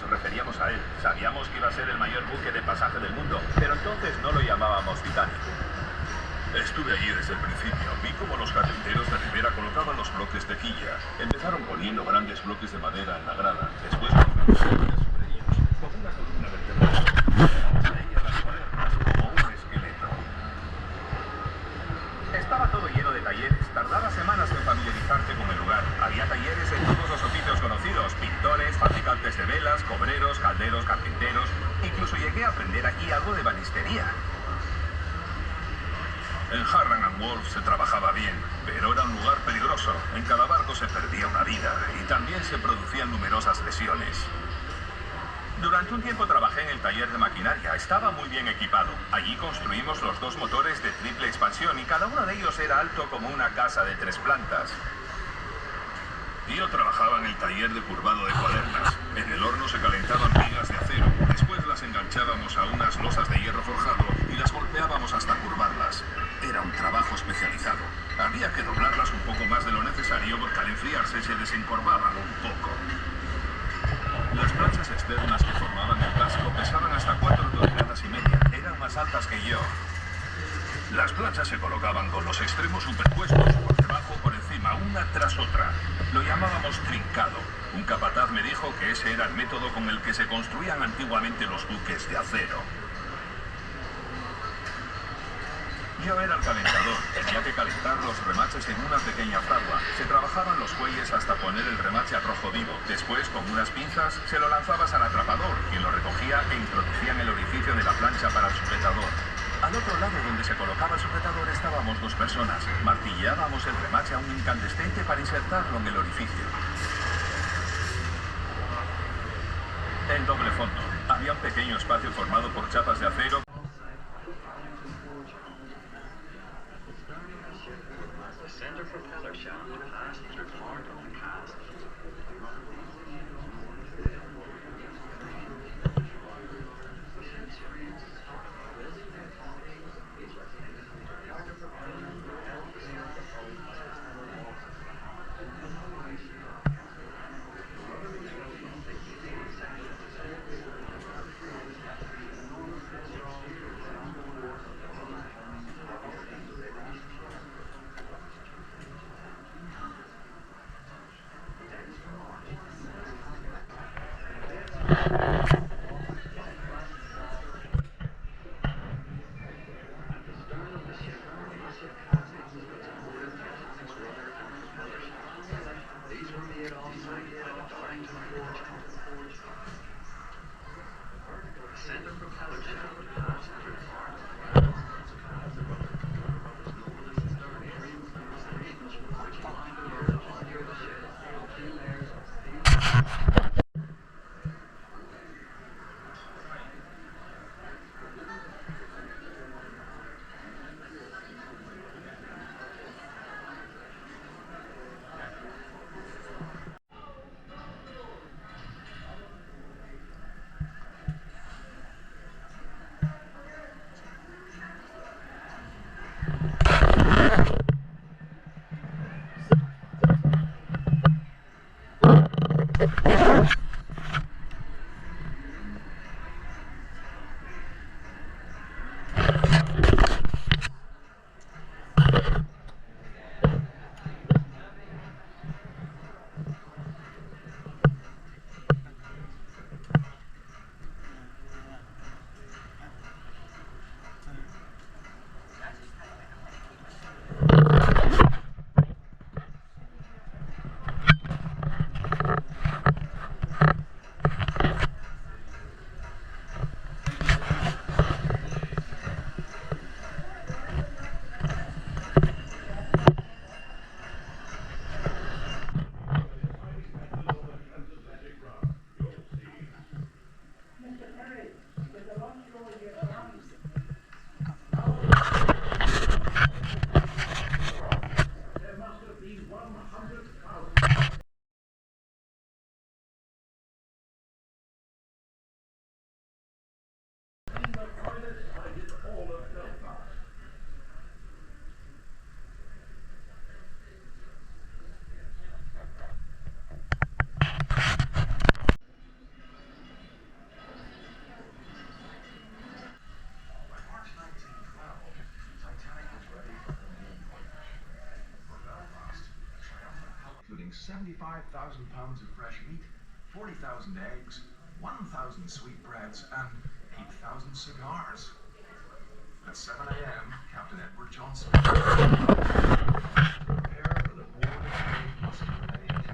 nos referíamos a él. Sabíamos que iba a ser el mayor buque de pasaje del mundo, pero entonces no lo llamábamos Titanic. Estuve allí desde el principio. Vi cómo los carpinteros de Rivera colocaban los bloques de quilla. Empezaron poniendo grandes bloques de madera en la grada. Después colocaron sillas sobre ellos, con una columna vertebral. A ella las cuadernas como un esqueleto. Estaba todo lleno de talleres. Tardaba semanas en familiarizarte con el lugar. Había talleres en todos los oficios conocidos: pintores, fabricantes de velas, cobreros, calderos, carpinteros. Incluso llegué a aprender aquí algo de banistería. En Harran and Wolff se trabajaba bien, pero era un lugar peligroso. En cada barco se perdía una vida y también se producían numerosas lesiones. Durante un tiempo trabajé en el taller de maquinaria. Estaba muy bien equipado. Allí construimos los dos motores de triple expansión y cada uno de ellos era alto como una casa de 3 plantas. Yo trabajaba en el taller de curvado de cuadernas. En el horno se calentaban vigas de acero. Después las enganchábamos a unas losas de hierro forjado y las golpeábamos hasta curvarlas. Era un trabajo especializado. Había que doblarlas un poco más de lo necesario porque al enfriarse se desencorvaban un poco. Las planchas externas que formaban el casco pesaban hasta 4 toneladas y media. Eran más altas que yo. Las planchas se colocaban con los extremos superpuestos, por debajo o por encima, una tras otra. Lo llamábamos trincado. Un capataz me dijo que ese era el método con el que se construían antiguamente los buques de acero. Yo era el calentador. Tenía que calentar los remaches en una pequeña fragua. Se trabajaban los fuelles hasta poner el remache a rojo vivo. Después, con unas pinzas, se lo lanzabas al atrapador, quien lo recogía e introducía en el orificio de la plancha para el sujetador. Al otro lado donde se colocaba el sujetador estábamos 2 personas. Martillábamos el remache a un incandescente para insertarlo en el orificio. El doble fondo. Había un pequeño espacio formado por chapas de acero. 75,000 pounds of fresh meat, 40,000 eggs, 1,000 sweetbreads, and 8,000 cigars. At 7 a.m., Captain Edward Johnson. Prepare for the board of trade muster at 8.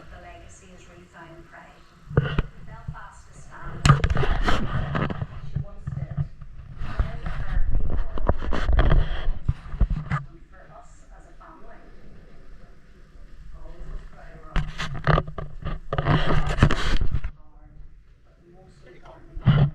but the legacy is refound pride. Belfast is standing. She once did. Today, our people and for us as a family. Always was proud of her. But most importantly,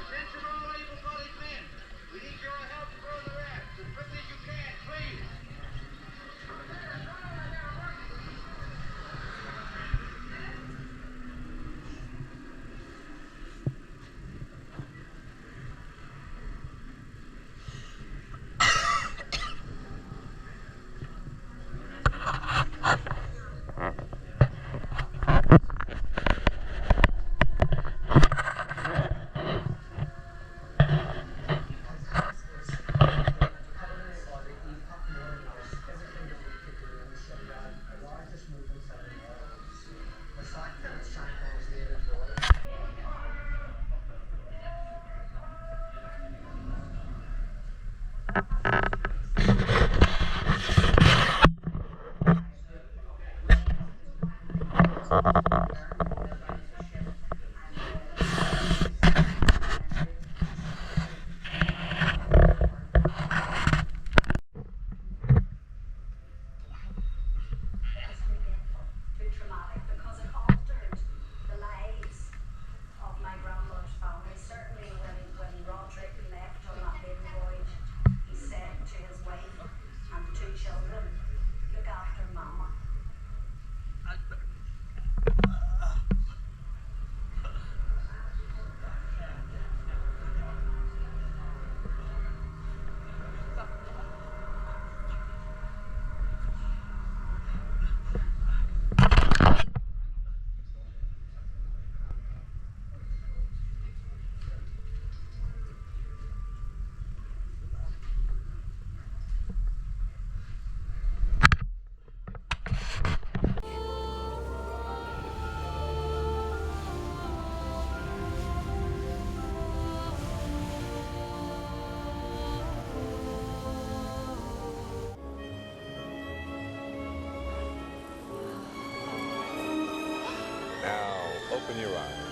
Attention all able-bodied men. We need your help to grow the raft as quickly as you can, please. Too traumatic because it altered the lives of my grandmother's family. Certainly when Roderick left on that maiden voyage, he said to his wife and the two children, look after mama. Now, open your eyes.